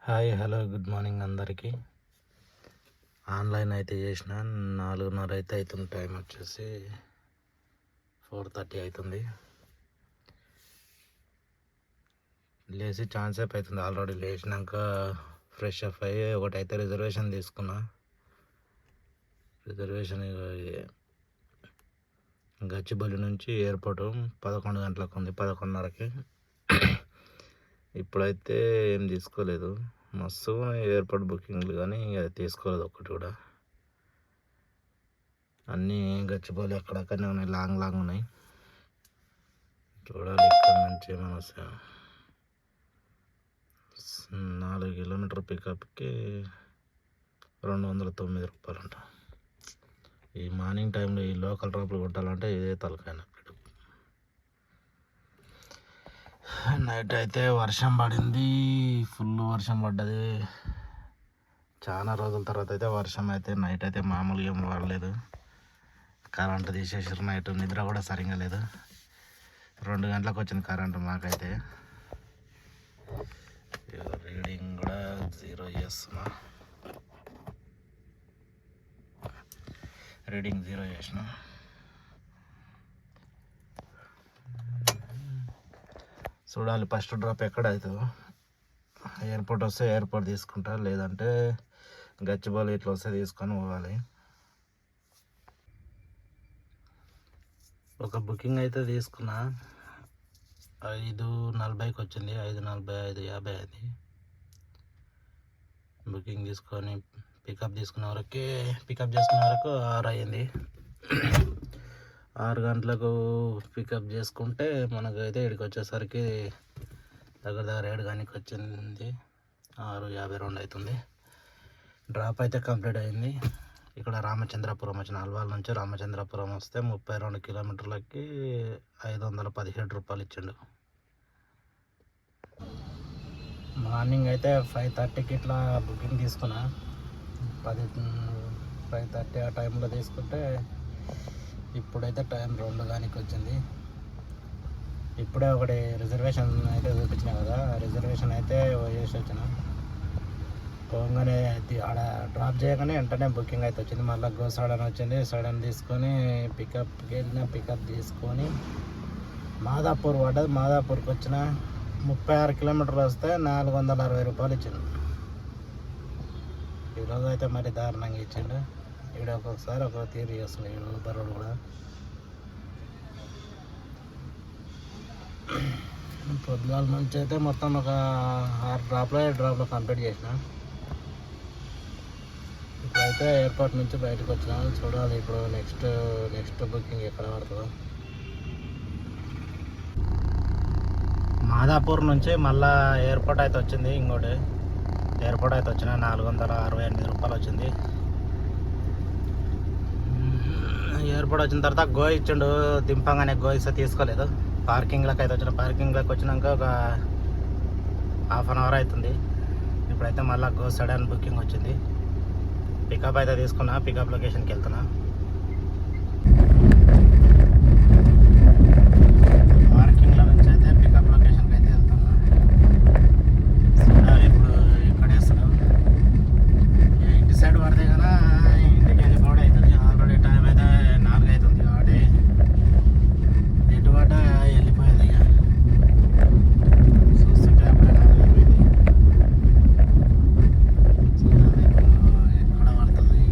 Hi hello good morning అందరికీ. Online అయితే చేసిన 4:30 అయితే అవుతుంది. టైం వచ్చేసి 4:30 అవుతుంది. లేచి ఛాన్స్ సేపు అవుతుంది. ఆల్రెడీ లేచినాక ఫ్రెష్ అప్ అయ్యి ఒకటైతే రిజర్వేషన్ తీసుకున్నా. రిజర్వేషన్ గచ్చిబౌలి నుంచి ఎయిర్పోర్ట్ 11 గంటలకు ఉంది, 11:30కి. ఇప్పుడైతే ఏం తీసుకోలేదు. మస్తు ఎయిర్పోర్ట్ బుకింగ్లు కానీ అది తీసుకోలేదు ఒక్కటి కూడా. అన్నీ గచ్చిబౌలి అక్కడక్కడనే ఉన్నాయి, లాంగ్ ఉన్నాయి. చూడాలి ఇక్కడ నుంచి మన 4 కిలోమీటర్ పికప్కి 209 రూపాయలు అంట. ఈ మార్నింగ్ టైంలో ఈ లోకల్ డ్రాప్లు కొట్టాలంటే ఇదే తలకాయ. నైట్ అయితే వర్షం పడింది, ఫుల్ వర్షం పడ్డది. చాలా రోజుల తర్వాత అయితే వర్షం అయితే నైట్ అయితే మామూలుగా ఏం పడలేదు. కరెంటు తీసేసారు. నైట్ నిద్ర కూడా సరిగా లేదు. 2 గంటలకు వచ్చింది కరెంటు మాకైతే. రీడింగ్ కూడా 0 చేస్తున్నా. రీడింగ్ 0 చేసిన. చూడాలి ఫస్ట్ డ్రాప్ ఎక్కడ అవుతుందో. ఎయిర్పోర్ట్ వస్తే ఎయిర్పోర్ట్ తీసుకుంటా, లేదంటే గచ్చిబౌలి ఇట్లా వస్తే తీసుకొని పోవాలి. ఒక బుకింగ్ అయితే తీసుకున్నా, 5:40కి వచ్చింది. 5:40, 5:50 అది బుకింగ్ తీసుకొని పికప్ చేసుకునే వరకు 6 అయింది. 6 గంటలకు పికప్ చేసుకుంటే మనకైతే ఇక్కడికి వచ్చేసరికి దగ్గర 7 గంటలకు వచ్చింది. 6:52 అవుతుంది. డ్రాప్ అయితే కంప్లీట్ అయింది. ఇక్కడ రామచంద్రపురం వచ్చిన, అల్వాల్ నుంచి రామచంద్రపురం వస్తే 32 కిలోమీటర్లకి 517 రూపాయలు ఇచ్చిండు. మార్నింగ్ అయితే 5:30కి ఇట్లా బుకింగ్ తీసుకున్నా. 5:30 ఆ టైంలో తీసుకుంటే ఇప్పుడైతే టైం 2 గంటలకు వచ్చింది. ఇప్పుడే ఒకటి రిజర్వేషన్ అయితే చూపించిన కదా, రిజర్వేషన్ అయితే చేసి వచ్చిన. పోగానే ఆడ డ్రాప్ చేయగానే వెంటనే బుకింగ్ అయితే వచ్చింది. మళ్ళీ గో సడన్ వచ్చింది. సడన్ తీసుకొని పికప్కి వెళ్ళిన, పికప్ తీసుకొని మాదాపూర్ పడ్డది. మాదాపూర్కి వచ్చిన 36 కిలోమీటర్లు వస్తే 460 రూపాయలు ఇచ్చిండు. ఈరోజు అయితే మరి దారుణంగా ఇచ్చిండు. ఇక్కడ ఒక్కొక్కసారి ఒక్కొక్క తీరు చేస్తుంది ఊబర్ కూడా. పొద్దుగాల నుంచి అయితే మొత్తం ఒక 6 డ్రాప్లో కంప్లీట్ చేసిన. ఇప్పుడైతే ఎయిర్పోర్ట్ నుంచి బయటకు వచ్చినా. చూడాలి ఇప్పుడు నెక్స్ట్ బుకింగ్ ఎక్కడ పడుతుందో. మాదాపూర్ నుంచి మళ్ళా ఎయిర్పోర్ట్ అయితే వచ్చింది. ఇంకోటి ఎయిర్పోర్ట్ అయితే వచ్చిన 468 రూపాయలు వచ్చింది. ఎయిర్పోర్ట్ వచ్చిన తర్వాత గో ఇచ్చిండు. దింపంగానే గో ఇస్తే తీసుకోలేదు. పార్కింగ్లోకి అయితే వచ్చిన. పార్కింగ్లోకి వచ్చినాక ఒక ½ అవర్ అవుతుంది. ఇప్పుడైతే మళ్ళీ గో సడన్ బుకింగ్ వచ్చింది. పికప్ అయితే తీసుకున్నా. పికప్ లొకేషన్కి వెళ్తున్నా. పార్కింగ్లో నుంచి అయితే పికప్ లొకేషన్కి అయితే వెళ్తున్నా. ఇప్పుడు ఇక్కడ వేస్తున్నాం. ఇంటి సైడ్ పడితే కదా ఇంటికి వెళ్ళిపోవడం అవుతుంది. ఆల్రెడీ టైం అయితే 4 అవుతుంది కాబట్టి ఎటు పడ్డ వెళ్ళిపోయేది. ఇక చూస్తుంటే అప్పుడే 4 అయిపోయింది. ఎక్కడ పడుతుంది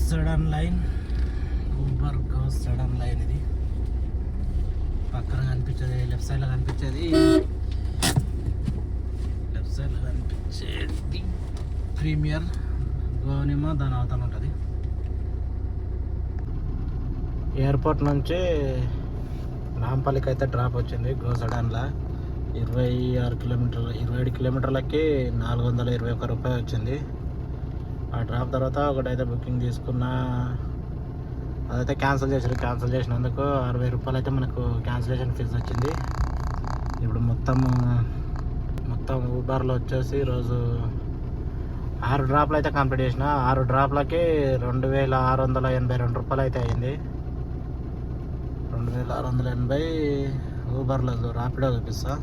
sudden line, Uber go sudden line. ఇది పక్కన కనిపించేది, లెఫ్ట్ సైడ్లో కనిపించేది ప్రీమియర్ గోనేమో దాని అవతల ఉంటుంది. ఎయిర్పోర్ట్ నుంచి నాంపల్లికి అయితే డ్రాప్ వచ్చింది గో సడన్లా. 27 కిలోమీటర్లకి 421 రూపాయలు వచ్చింది. ఆ డ్రాప్ తర్వాత ఒకటైతే బుకింగ్ తీసుకున్నా, అదైతే క్యాన్సిల్ చేశారు. క్యాన్సిల్ చేసినందుకు 60 రూపాయలు అయితే మనకు క్యాన్సిలేషన్ ఫీజు వచ్చింది. ఇప్పుడు మొత్తం ఊబర్లో వచ్చేసి ఈరోజు 6 డ్రాప్లు అయితే కంప్లీట్ చేసిన. 6 డ్రాప్లకి 2682 రూపాయలు అయితే అయింది. 2680 ఊబర్లో. ర్యాపిడో చూపిస్తా.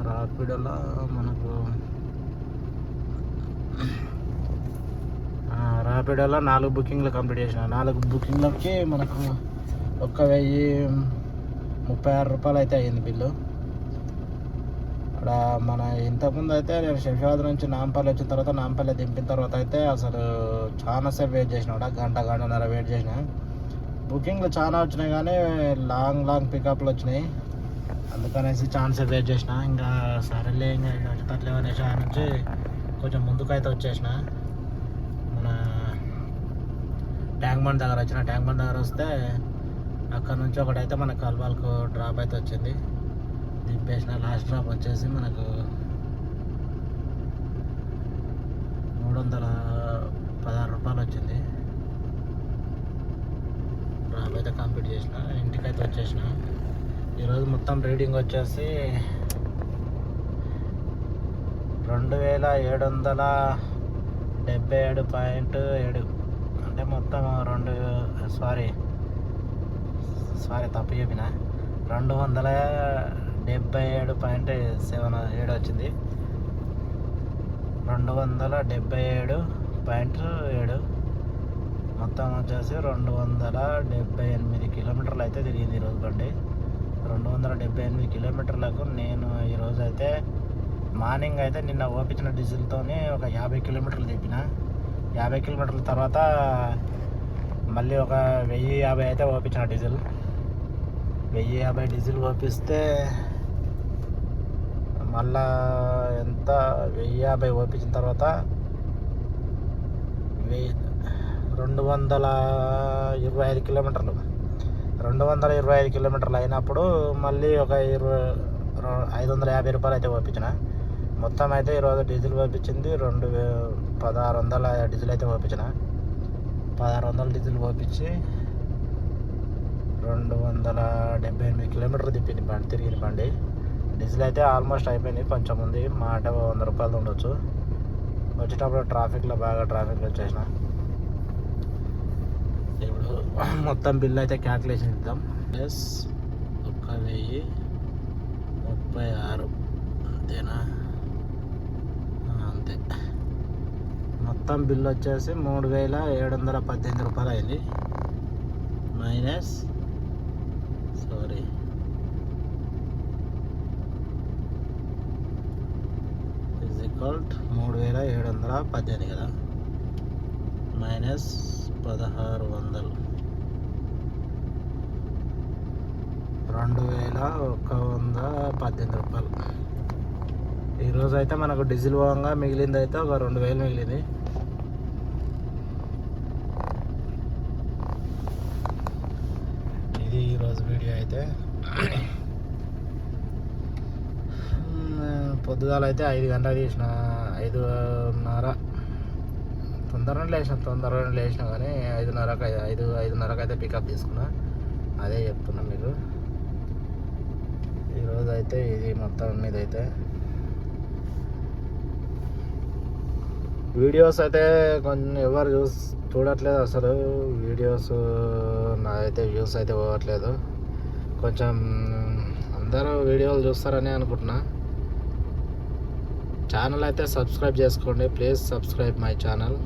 ర్యాపిడోలో మనకు 4 బుకింగ్లు కంప్లీట్ చేసిన. 4 బుకింగ్లకి మనకు 1036 రూపాయలు అయితే అయ్యింది బిల్లు. అక్కడ మన ఇంతకుముందు అయితే నేను శంషాబాద్ నుంచి నాంపల్లి వచ్చిన తర్వాత, నాంపల్లి దింపిన తర్వాత అయితే అసలు చాలాసేపు వెయిట్ చేసిన, గంటన్నర వెయిట్ చేసిన. బుకింగ్లు చాలా వచ్చినాయి కానీ లాంగ్ పికప్లు వచ్చినాయి. అందుకనేసి ఛాన్సేపు వెయిట్ చేసిన. ఇంకా సరేలే ఇంకా వచ్చేటట్లేవు అనేసి ఆ నుంచి కొంచెం ముందుకైతే వచ్చేసిన. మన ట్యాంక్ బండ్ దగ్గర వచ్చిన. ట్యాంక్ బండ్ దగ్గర వస్తే అక్కడ నుంచి ఒకటైతే మనకు కల్వాల్కు డ్రాప్ అయితే వచ్చింది. దింపేసిన. లాస్ట్ డ్రాప్ వచ్చేసి మనకు 316 రూపాయలు వచ్చింది. డ్రాప్ అయితే కంప్లీట్ చేసిన. ఇంటికైతే వచ్చేసిన. ఈరోజు మొత్తం రీడింగ్ వచ్చేసి 2777.7 అంటే మొత్తం తప్పు చెప్పిన. 277.7 వచ్చింది. 277.7 మొత్తం వచ్చేసి 278 కిలోమీటర్లు అయితే తిరిగింది ఈరోజు బండి. 278 కిలోమీటర్లకు నేను ఈరోజు అయితే మార్నింగ్ అయితే నిన్న ఓపించిన డీజిల్తోనే ఒక 50 కిలోమీటర్లు తిప్పిన. 50 కిలోమీటర్ల తర్వాత మళ్ళీ ఒక 1050 అయితే ఓపించిన డీజిల్. 1050 డీజిల్ ఓపిస్తే మళ్ళా ఎంత 1050 ఓపించిన తర్వాత 225 కిలోమీటర్లు 225 కిలోమీటర్లు అయినప్పుడు మళ్ళీ ఒక 550 రూపాయలు అయితే ఓపించిన. మొత్తం అయితే ఈరోజు డీజిల్ ఓపించింది 1600 డీజిల్ అయితే ఓపించిన. 1600 డీజిల్ ఓపించి 278 కిలోమీటర్లు తిరిగింది బండి. డీజిల్ అయితే ఆల్మోస్ట్ అయిపోయింది, కొంచెం ఉంది. మా అంటే 100 రూపాయలు ఉండొచ్చు. వచ్చేటప్పుడు ట్రాఫిక్లో వచ్చేసిన. ఇప్పుడు మొత్తం బిల్ అయితే క్యాల్కులేషన్ ఇద్దాం. ప్లస్ 1036 అంతేనా? అంతే. మొత్తం బిల్ వచ్చేసి 3718 రూపాయలు అయింది. మైనస్ ఈజ్ ఈక్వల్ 3718 కదా, మైనస్ 1600 2118 రూపాయలు. ఈరోజు అయితే మనకు డీజిల్ పోగా మిగిలింది అయితే ఒక 2000 మిగిలింది. ఇది ఈరోజు వీడియో అయితే. పొద్దుగాల అయితే 5 గంటలకు తీసిన, 5:30 తొందరగా లేచిన కానీ 5:30 అయితే పికప్ తీసుకున్నా. అదే చెప్తున్నా మీకు. ఈరోజు అయితే ఇది మొత్తం మీద అయితే వీడియోస్ అయితే కొంచెం ఎవరు చూడట్లేదు అసలు. వీడియోస్ నాదైతే వ్యూస్ అయితే పోవట్లేదు. కొంచెం అందరూ వీడియోలు చూస్తారని అనుకుంటున్నా. ఛానల్ అయితే సబ్స్క్రైబ్ చేసుకోండి, ప్లీజ్ సబ్స్క్రైబ్ మై ఛానల్.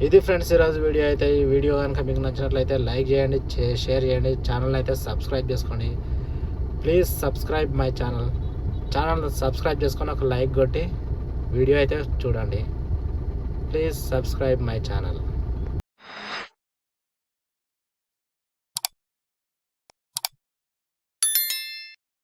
ఇది ఫ్రెండ్స్ ఈరోజు వీడియో అయితే. ఈ వీడియో కనుక మీకు నచ్చినట్లయితే లైక్ చేయండి, షేర్ చేయండి. ఛానల్ అయితే సబ్స్క్రైబ్ చేసుకోండి, please subscribe my channel. Subscribe చేసుకొని ఒక లైక్ కొట్టి వీడియో అయితే చూడండి. Please subscribe my channel.